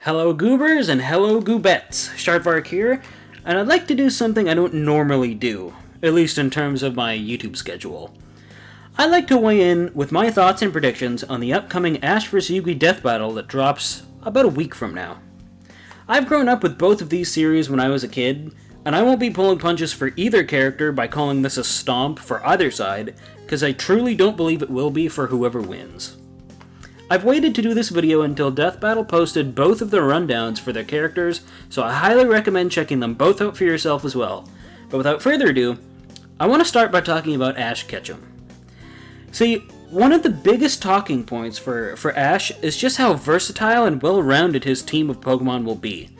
Hello Goobers and hello Goobettes, Shartvark here, and I'd like to do something I don't normally do, at least in terms of my YouTube schedule. I'd like to weigh in with my thoughts and predictions on the upcoming Ash vs Yugi death battle that drops about a week from now. I've grown up with both of these series when I was a kid, and I won't be pulling punches for either character by calling this a stomp for either side, because I truly don't believe it will be for whoever wins. I've waited to do this video until Death Battle posted both of the rundowns for their characters, so I highly recommend checking them both out for yourself as well. But without further ado, I want to start by talking about Ash Ketchum. See, one of the biggest talking points for Ash is just how versatile and well-rounded his team of Pokemon will be.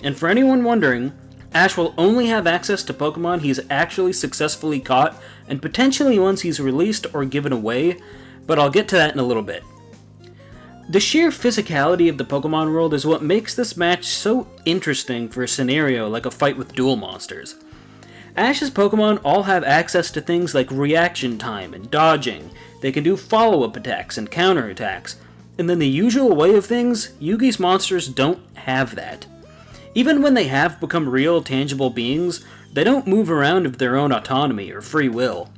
And for anyone wondering, Ash will only have access to Pokemon he's actually successfully caught, and potentially ones he's released or given away, but I'll get to that in a little bit. The sheer physicality of the Pokemon world is what makes this match so interesting for a scenario like a fight with duel monsters. Ash's Pokemon all have access to things like reaction time and dodging, they can do follow-up attacks and counter-attacks, and in the usual way of things, Yugi's monsters don't have that. Even when they have become real, tangible beings, they don't move around of their own autonomy or free will.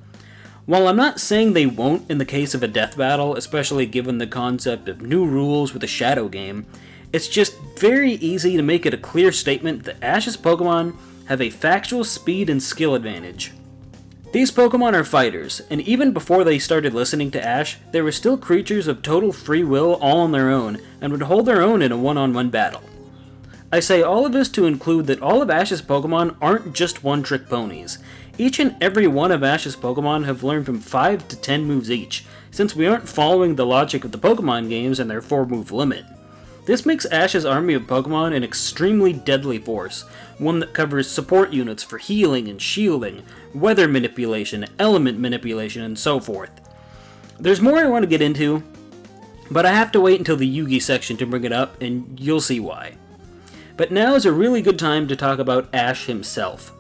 While I'm not saying they won't in the case of a death battle, especially given the concept of new rules with a shadow game, it's just very easy to make it a clear statement that Ash's Pokemon have a factual speed and skill advantage. These Pokemon are fighters, and even before they started listening to Ash, they were still creatures of total free will all on their own, and would hold their own in a one-on-one battle. I say all of this to include that all of Ash's Pokemon aren't just one-trick ponies. Each and every one of Ash's Pokemon have learned from 5 to 10 moves each, since we aren't following the logic of the Pokemon games and their 4-move limit. This makes Ash's army of Pokemon an extremely deadly force, one that covers support units for healing and shielding, weather manipulation, element manipulation, and so forth. There's more I want to get into, but I have to wait until the Yugi section to bring it up, and you'll see why. But now is a really good time to talk about Ash himself.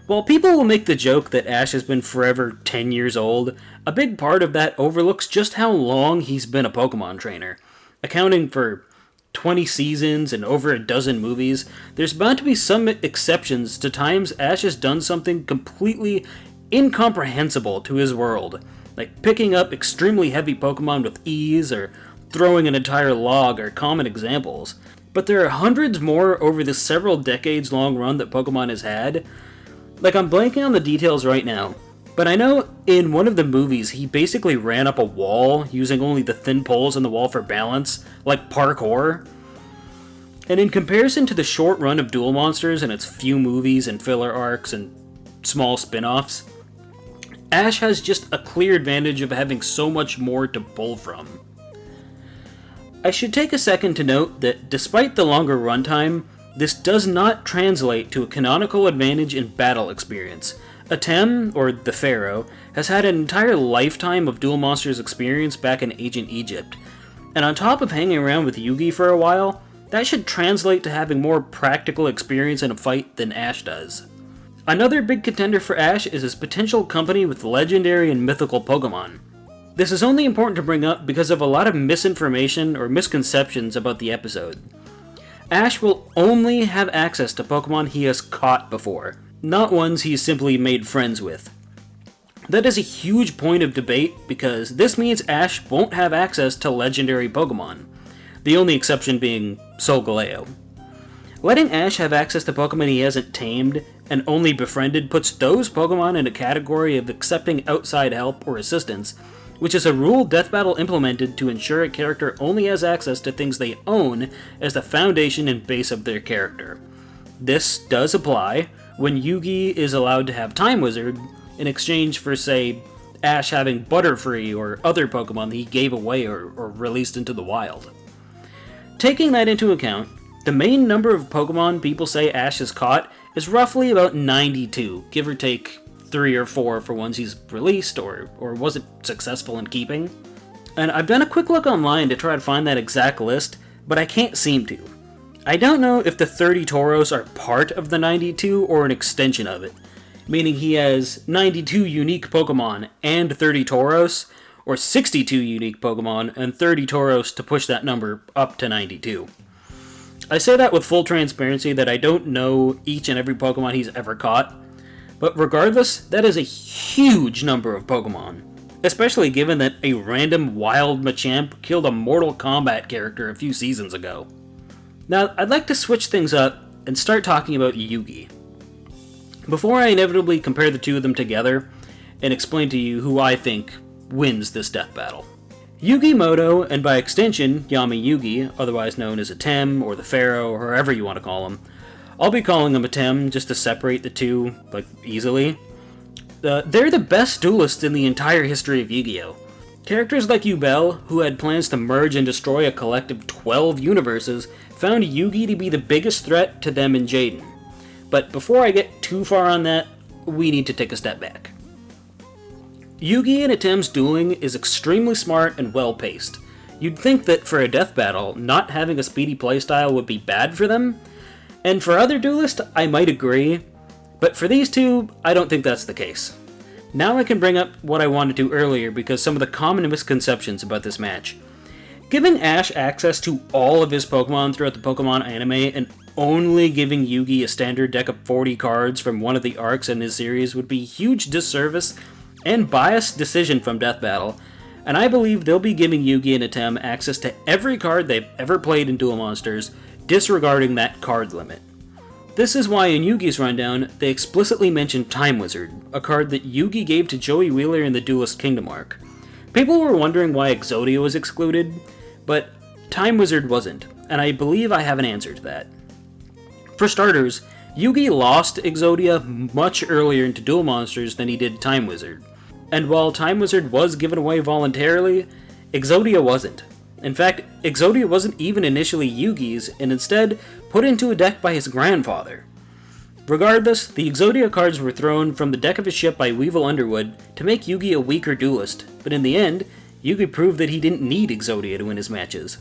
While people will make the joke that Ash has been forever 10 years old, a big part of that overlooks just how long he's been a Pokemon trainer. Accounting for 20 seasons and over a dozen movies, there's bound to be some exceptions to times Ash has done something completely incomprehensible to his world, like picking up extremely heavy Pokemon with ease or throwing an entire log are common examples. But there are hundreds more over the several decades long run that Pokemon has had. Like, I'm blanking on the details right now, but I know in one of the movies he basically ran up a wall using only the thin poles in the wall for balance, like parkour. And in comparison to the short run of Duel Monsters and its few movies and filler arcs and small spin-offs, Ash has just a clear advantage of having so much more to pull from. I should take a second to note that despite the longer runtime, this does not translate to a canonical advantage in battle experience. Atem, or the Pharaoh, has had an entire lifetime of Duel Monsters experience back in ancient Egypt. And on top of hanging around with Yugi for a while, that should translate to having more practical experience in a fight than Ash does. Another big contender for Ash is his potential company with legendary and mythical Pokemon. This is only important to bring up because of a lot of misinformation or misconceptions about the episode. Ash will only have access to Pokemon he has caught before, not ones he's simply made friends with. That is a huge point of debate because this means Ash won't have access to legendary Pokemon, the only exception being Solgaleo. Letting Ash have access to Pokemon he hasn't tamed and only befriended puts those Pokemon in a category of accepting outside help or assistance, which is a rule Death Battle implemented to ensure a character only has access to things they own as the foundation and base of their character. This does apply when Yugi is allowed to have Time Wizard in exchange for, say, Ash having Butterfree or other Pokemon that he gave away or released into the wild. Taking that into account, the main number of Pokemon people say Ash has caught is roughly about 92, give or take 3 or 4 for ones he's released or wasn't successful in keeping. And I've done a quick look online to try to find that exact list, but I can't seem to. I don't know if the 30 Tauros are part of the 92 or an extension of it, meaning he has 92 unique Pokemon and 30 Tauros, or 62 unique Pokemon and 30 Tauros to push that number up to 92. I say that with full transparency that I don't know each and every Pokemon he's ever caught, but regardless, that is a huge number of Pokemon, especially given that a random wild Machamp killed a Mortal Kombat character a few seasons ago. Now, I'd like to switch things up and start talking about Yugi. Before I inevitably compare the two of them together and explain to you who I think wins this death battle. Yugi Muto, and by extension, Yami Yugi, otherwise known as Atem, or the Pharaoh, or however you want to call him. I'll be calling him Atem just to separate the two, easily. They're the best duelists in the entire history of Yu-Gi-Oh! Characters like Yubel, who had plans to merge and destroy a collective 12 universes, found Yugi to be the biggest threat to them and Jaden. But before I get too far on that, we need to take a step back. Yugi and Atem's dueling is extremely smart and well-paced. You'd think that for a death battle, not having a speedy playstyle would be bad for them, and for other duelists, I might agree, but for these two, I don't think that's the case. Now I can bring up what I wanted to earlier because some of the common misconceptions about this match. Giving Ash access to all of his Pokemon throughout the Pokemon anime and only giving Yugi a standard deck of 40 cards from one of the arcs in his series would be a huge disservice and biased decision from Death Battle, and I believe they'll be giving Yugi and Atem access to every card they've ever played in Duel Monsters, disregarding that card limit. This is why in Yugi's rundown, they explicitly mention Time Wizard, a card that Yugi gave to Joey Wheeler in the Duelist Kingdom arc. People were wondering why Exodia was excluded, but Time Wizard wasn't, and I believe I have an answer to that. For starters, Yugi lost Exodia much earlier into Duel Monsters than he did Time Wizard. And while Time Wizard was given away voluntarily, Exodia wasn't. In fact, Exodia wasn't even initially Yugi's, and instead put into a deck by his grandfather. Regardless, the Exodia cards were thrown from the deck of his ship by Weevil Underwood to make Yugi a weaker duelist, but in the end, Yugi proved that he didn't need Exodia to win his matches.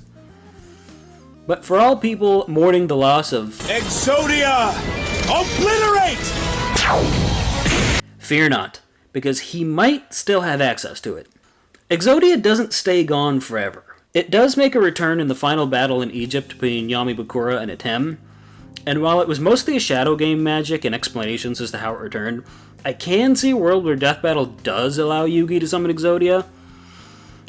But for all people mourning the loss of Exodia! Obliterate! Fear not, because he might still have access to it. Exodia doesn't stay gone forever. It does make a return in the final battle in Egypt between Yamibukuro and Atem, and while it was mostly a shadow game magic and explanations as to how it returned, I can see a world where Death Battle does allow Yugi to summon Exodia.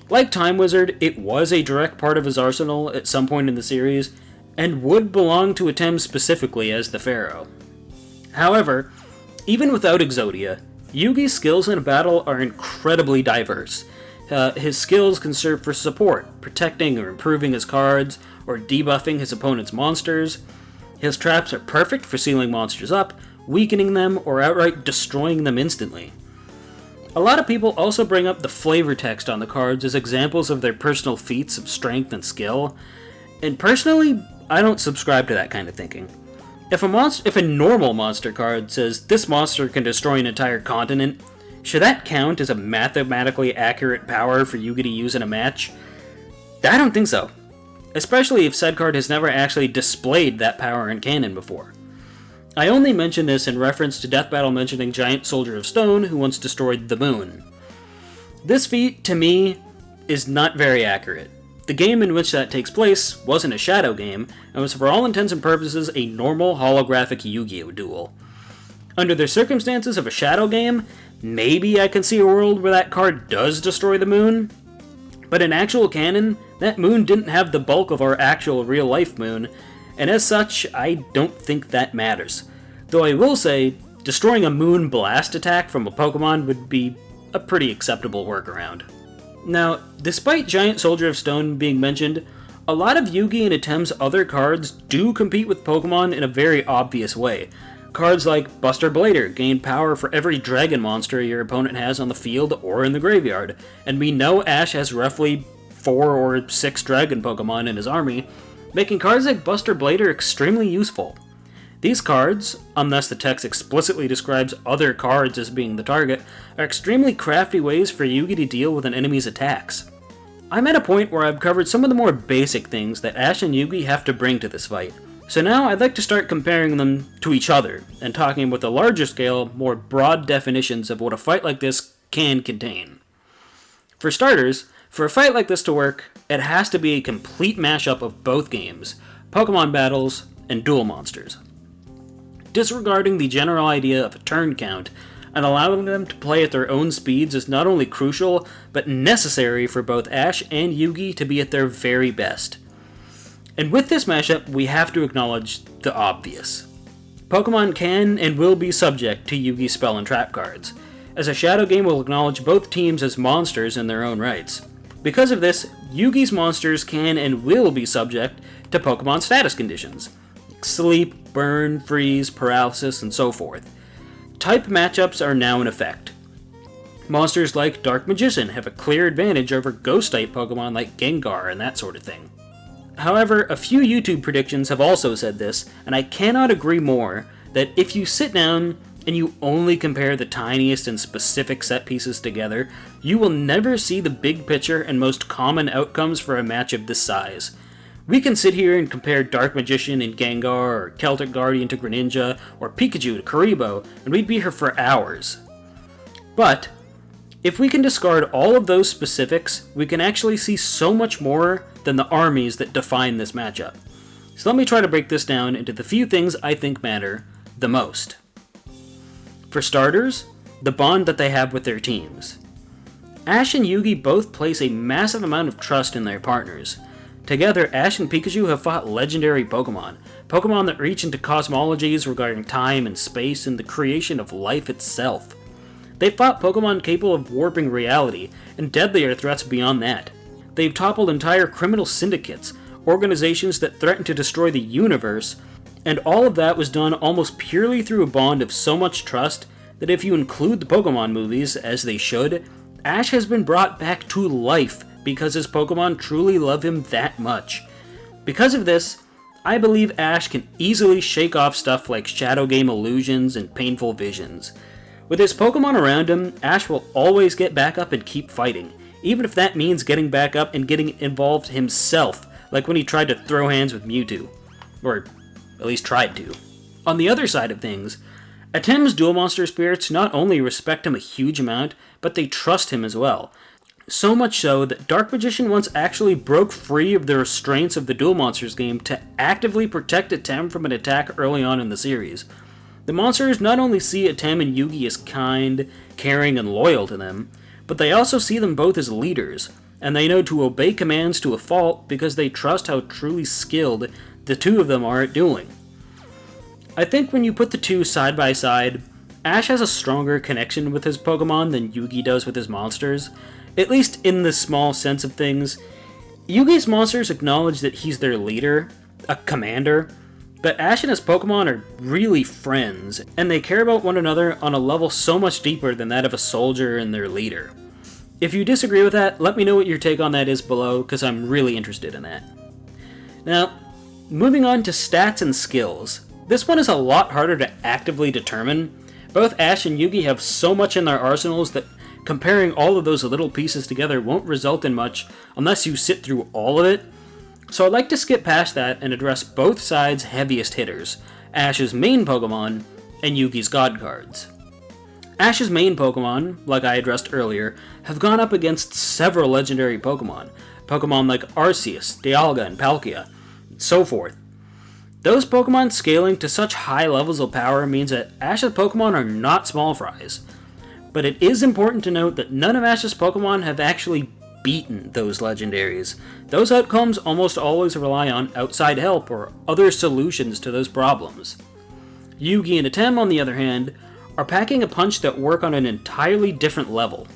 Like Time Wizard, it was a direct part of his arsenal at some point in the series, and would belong to Atem specifically as the Pharaoh. However, even without Exodia, Yugi's skills in a battle are incredibly diverse. His skills can serve for support, protecting or improving his cards, or debuffing his opponent's monsters. His traps are perfect for sealing monsters up, weakening them, or outright destroying them instantly. A lot of people also bring up the flavor text on the cards as examples of their personal feats of strength and skill, and personally, I don't subscribe to that kind of thinking. If a normal monster card says, "This monster can destroy an entire continent," should that count as a mathematically accurate power for Yugi to use in a match? I don't think so. Especially if said card has never actually displayed that power in canon before. I only mention this in reference to Death Battle mentioning Giant Soldier of Stone, who once destroyed the moon. This feat, to me, is not very accurate. The game in which that takes place wasn't a shadow game, and was for all intents and purposes a normal holographic Yu-Gi-Oh! Duel. Under the circumstances of a shadow game, maybe I can see a world where that card does destroy the moon, but in actual canon, that moon didn't have the bulk of our actual real-life moon, and as such, I don't think that matters. Though I will say, destroying a moon blast attack from a Pokemon would be a pretty acceptable workaround. Now, despite Giant Soldier of Stone being mentioned, a lot of Yugi and Atem's other cards do compete with Pokemon in a very obvious way. Cards like Buster Blader gain power for every dragon monster your opponent has on the field or in the graveyard, and we know Ash has roughly 4 or 6 dragon Pokemon in his army, making cards like Buster Blader extremely useful. These cards, unless the text explicitly describes other cards as being the target, are extremely crafty ways for Yugi to deal with an enemy's attacks. I'm at a point where I've covered some of the more basic things that Ash and Yugi have to bring to this fight, so now I'd like to start comparing them to each other, and talking with a larger scale, more broad definitions of what a fight like this can contain. For starters, for a fight like this to work, it has to be a complete mashup of both games, Pokemon battles, and duel monsters. Disregarding the general idea of a turn count and allowing them to play at their own speeds is not only crucial, but necessary for both Ash and Yugi to be at their very best. And with this mashup, we have to acknowledge the obvious. Pokemon can and will be subject to Yugi's spell and trap cards, as a Shadow game will acknowledge both teams as monsters in their own rights. Because of this, Yugi's monsters can and will be subject to Pokemon status conditions, like sleep, burn, freeze, paralysis, and so forth. Type matchups are now in effect. Monsters like Dark Magician have a clear advantage over Ghost-type Pokemon like Gengar and that sort of thing. However, a few YouTube predictions have also said this, and I cannot agree more, that if you sit down and you only compare the tiniest and specific set pieces together, you will never see the big picture and most common outcomes for a match of this size. We can sit here and compare Dark Magician and Gengar, or Celtic Guardian to Greninja, or Pikachu to Karibo, and we'd be here for hours. But, if we can discard all of those specifics, we can actually see so much more than the armies that define this matchup. So let me try to break this down into the few things I think matter the most. For starters, the bond that they have with their teams. Ash and Yugi both place a massive amount of trust in their partners. Together, Ash and Pikachu have fought legendary Pokemon that reach into cosmologies regarding time and space and the creation of life itself. They've fought Pokemon capable of warping reality, and deadlier threats beyond that. They've toppled entire criminal syndicates, organizations that threaten to destroy the universe, and all of that was done almost purely through a bond of so much trust that if you include the Pokemon movies, as they should, Ash has been brought back to life because his Pokemon truly love him that much. Because of this, I believe Ash can easily shake off stuff like Shadow Game illusions and painful visions. With his Pokemon around him, Ash will always get back up and keep fighting, even if that means getting back up and getting involved himself, like when he tried to throw hands with Mewtwo. Or at least tried to. On the other side of things, Atem's dual monster spirits not only respect him a huge amount, but they trust him as well. So much so that Dark Magician once actually broke free of the restraints of the Duel Monsters game to actively protect Atem from an attack early on in the series. The monsters not only see Atem and Yugi as kind, caring, and loyal to them, but they also see them both as leaders, and they know to obey commands to a fault because they trust how truly skilled the two of them are at dueling. I think when you put the two side by side, Ash has a stronger connection with his Pokemon than Yugi does with his monsters, at least in the small sense of things. Yugi's monsters acknowledge that he's their leader, a commander, but Ash and his Pokemon are really friends, and they care about one another on a level so much deeper than that of a soldier and their leader. If you disagree with that, let me know what your take on that is below, because I'm really interested in that. Now, moving on to stats and skills. This one is a lot harder to actively determine. Both Ash and Yugi have so much in their arsenals that comparing all of those little pieces together won't result in much unless you sit through all of it. So I'd like to skip past that and address both sides' heaviest hitters, Ash's main Pokemon and Yugi's God cards. Ash's main Pokemon, like I addressed earlier, have gone up against several legendary Pokemon like Arceus, Dialga, and Palkia, and so forth. Those Pokemon scaling to such high levels of power means that Ash's Pokemon are not small fries. But it is important to note that none of Ash's Pokemon have actually beaten those legendaries. Those outcomes almost always rely on outside help or other solutions to those problems. Yugi and Atem, on the other hand, are packing a punch that work on an entirely different level.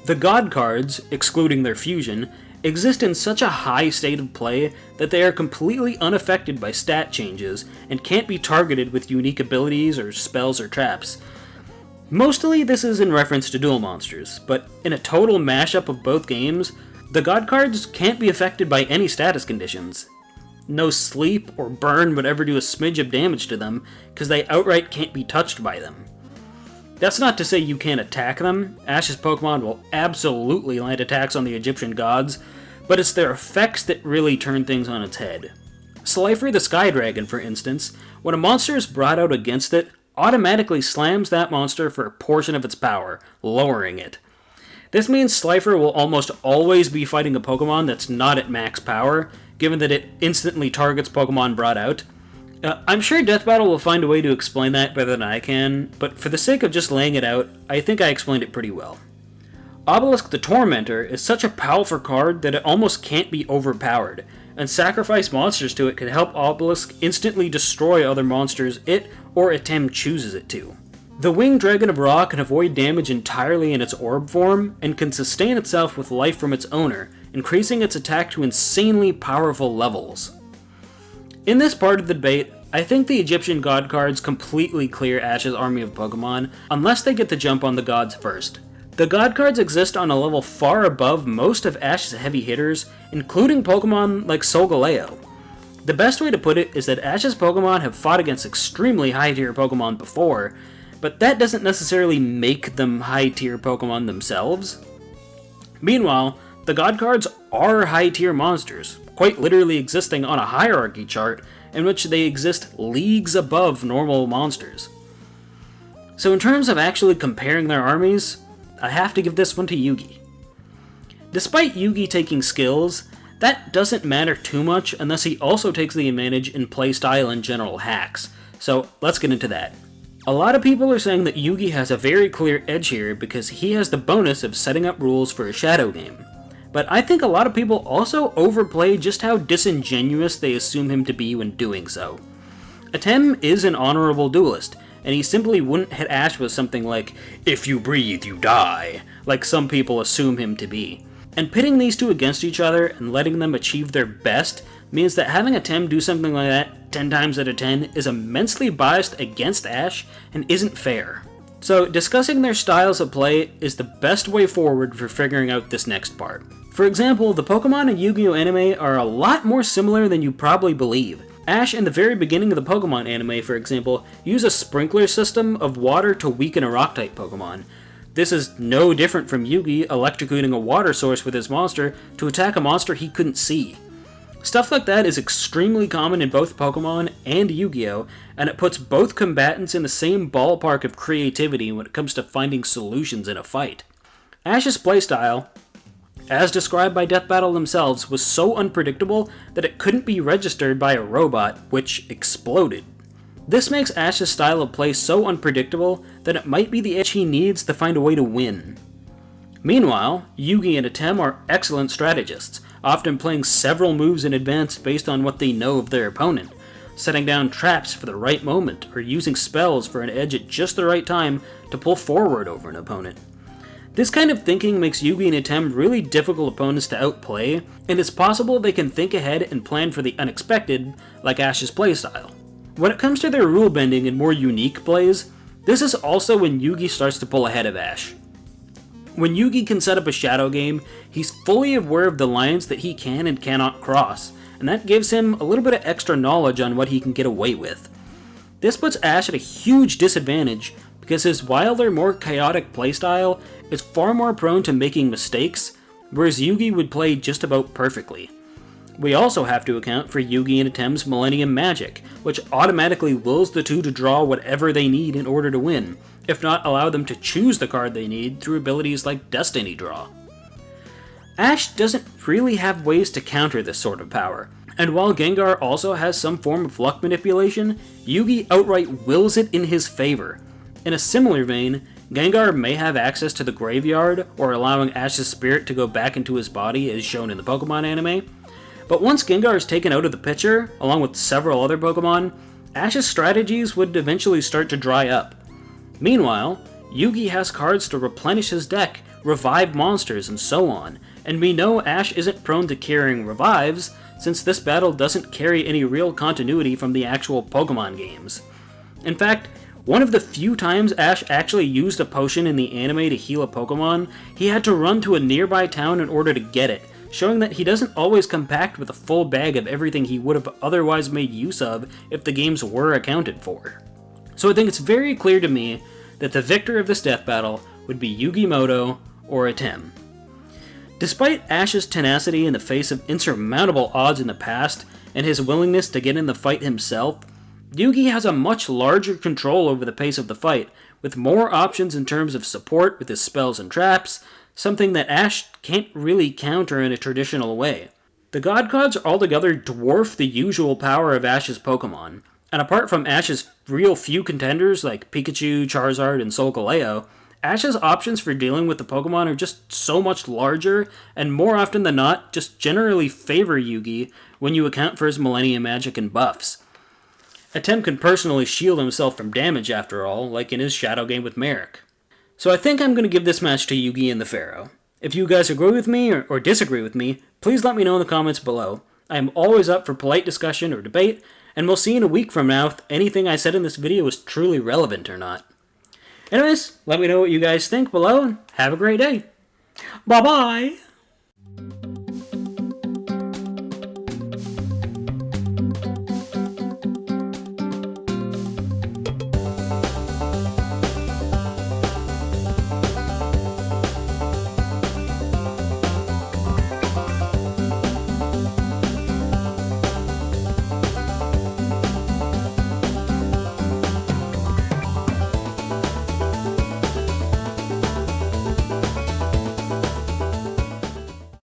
The God cards, excluding their fusion, exist in such a high state of play that they are completely unaffected by stat changes and can't be targeted with unique abilities or spells or traps. Mostly this is in reference to duel monsters, but in a total mashup of both games, the God cards can't be affected by any status conditions. No sleep or burn would ever do a smidge of damage to them, because they outright can't be touched by them. That's not to say you can't attack them. Ash's Pokemon will absolutely land attacks on the Egyptian gods, but it's their effects that really turn things on its head. Slifer the Sky Dragon, for instance, when a monster is brought out against it, automatically slams that monster for a portion of its power, lowering it. This means Slifer will almost always be fighting a Pokemon that's not at max power, given that it instantly targets Pokemon brought out. I'm sure Death Battle will find a way to explain that better than I can, but for the sake of just laying it out, I think I explained it pretty well. Obelisk the Tormentor is such a powerful card that it almost can't be overpowered, and sacrifice monsters to it can help Obelisk instantly destroy other monsters it or Atem chooses it to. The Winged Dragon of Ra can avoid damage entirely in its orb form, and can sustain itself with life from its owner, increasing its attack to insanely powerful levels. In this part of the debate, I think the Egyptian god cards completely clear Ash's army of Pokemon, unless they get the jump on the gods first. The god cards exist on a level far above most of Ash's heavy hitters, including Pokemon like Solgaleo. The best way to put it is that Ash's Pokemon have fought against extremely high tier Pokemon before, but that doesn't necessarily make them high tier Pokemon themselves. Meanwhile, the god cards are high tier monsters, quite literally existing on a hierarchy chart in which they exist leagues above normal monsters. So in terms of actually comparing their armies, I have to give this one to Yugi. Despite Yugi taking skills, that doesn't matter too much unless he also takes the advantage in playstyle and general hacks, so let's get into that. A lot of people are saying that Yugi has a very clear edge here because he has the bonus of setting up rules for a shadow game. But I think a lot of people also overplay just how disingenuous they assume him to be when doing so. Atem is an honorable duelist, and he simply wouldn't hit Ash with something like, "If you breathe, you die," like some people assume him to be. And pitting these two against each other and letting them achieve their best means that having Atem do something like that 10 times out of 10 is immensely biased against Ash and isn't fair. So discussing their styles of play is the best way forward for figuring out this next part. For example, the Pokemon in Yu-Gi-Oh! Anime are a lot more similar than you probably believe. Ash in the very beginning of the Pokemon anime, for example, use a sprinkler system of water to weaken a rock-type Pokemon. This is no different from Yugi electrocuting a water source with his monster to attack a monster he couldn't see. Stuff like that is extremely common in both Pokemon and Yu-Gi-Oh!, and it puts both combatants in the same ballpark of creativity when it comes to finding solutions in a fight. Ash's playstyle, as described by Death Battle themselves, was so unpredictable that it couldn't be registered by a robot, which exploded. This makes Ash's style of play so unpredictable that it might be the edge he needs to find a way to win. Meanwhile, Yugi and Atem are excellent strategists, often playing several moves in advance based on what they know of their opponent, setting down traps for the right moment, or using spells for an edge at just the right time to pull forward over an opponent. This kind of thinking makes Yugi and Atem really difficult opponents to outplay, and it's possible they can think ahead and plan for the unexpected, like Ash's playstyle. When it comes to their rule bending and more unique plays, this is also when Yugi starts to pull ahead of Ash. When Yugi can set up a shadow game, he's fully aware of the lines that he can and cannot cross, and that gives him a little bit of extra knowledge on what he can get away with. This puts Ash at a huge disadvantage because his wilder, more chaotic playstyle is far more prone to making mistakes, whereas Yugi would play just about perfectly. We also have to account for Yugi and Atem's Millennium Magic, which automatically wills the two to draw whatever they need in order to win, if not allow them to choose the card they need through abilities like Destiny Draw. Ash doesn't really have ways to counter this sort of power, and while Gengar also has some form of luck manipulation, Yugi outright wills it in his favor. In a similar vein, Gengar may have access to the graveyard, or allowing Ash's spirit to go back into his body as shown in the Pokemon anime, but once Gengar is taken out of the picture, along with several other Pokemon, Ash's strategies would eventually start to dry up. Meanwhile, Yugi has cards to replenish his deck, revive monsters, and so on, and we know Ash isn't prone to carrying revives, since this battle doesn't carry any real continuity from the actual Pokemon games. In fact, one of the few times Ash actually used a potion in the anime to heal a Pokemon, he had to run to a nearby town in order to get it, showing that he doesn't always come packed with a full bag of everything he would have otherwise made use of if the games were accounted for. So I think it's very clear to me that the victor of this death battle would be Yugi Muto or Atem. Despite Ash's tenacity in the face of insurmountable odds in the past, and his willingness to get in the fight himself, Yugi has a much larger control over the pace of the fight, with more options in terms of support with his spells and traps, something that Ash can't really counter in a traditional way. The God Gods altogether dwarf the usual power of Ash's Pokemon, and apart from Ash's real few contenders like Pikachu, Charizard, and Solgaleo, Ash's options for dealing with the Pokemon are just so much larger, and more often than not, just generally favor Yugi when you account for his Millennium Magic and buffs. Atem can personally shield himself from damage after all, like in his Shadow game with Merrick. So I think I'm going to give this match to Yugi and the Pharaoh. If you guys agree with me or disagree with me, please let me know in the comments below. I am always up for polite discussion or debate, and we'll see in a week from now if anything I said in this video is truly relevant or not. Anyways, let me know what you guys think below, and have a great day. Bye-bye!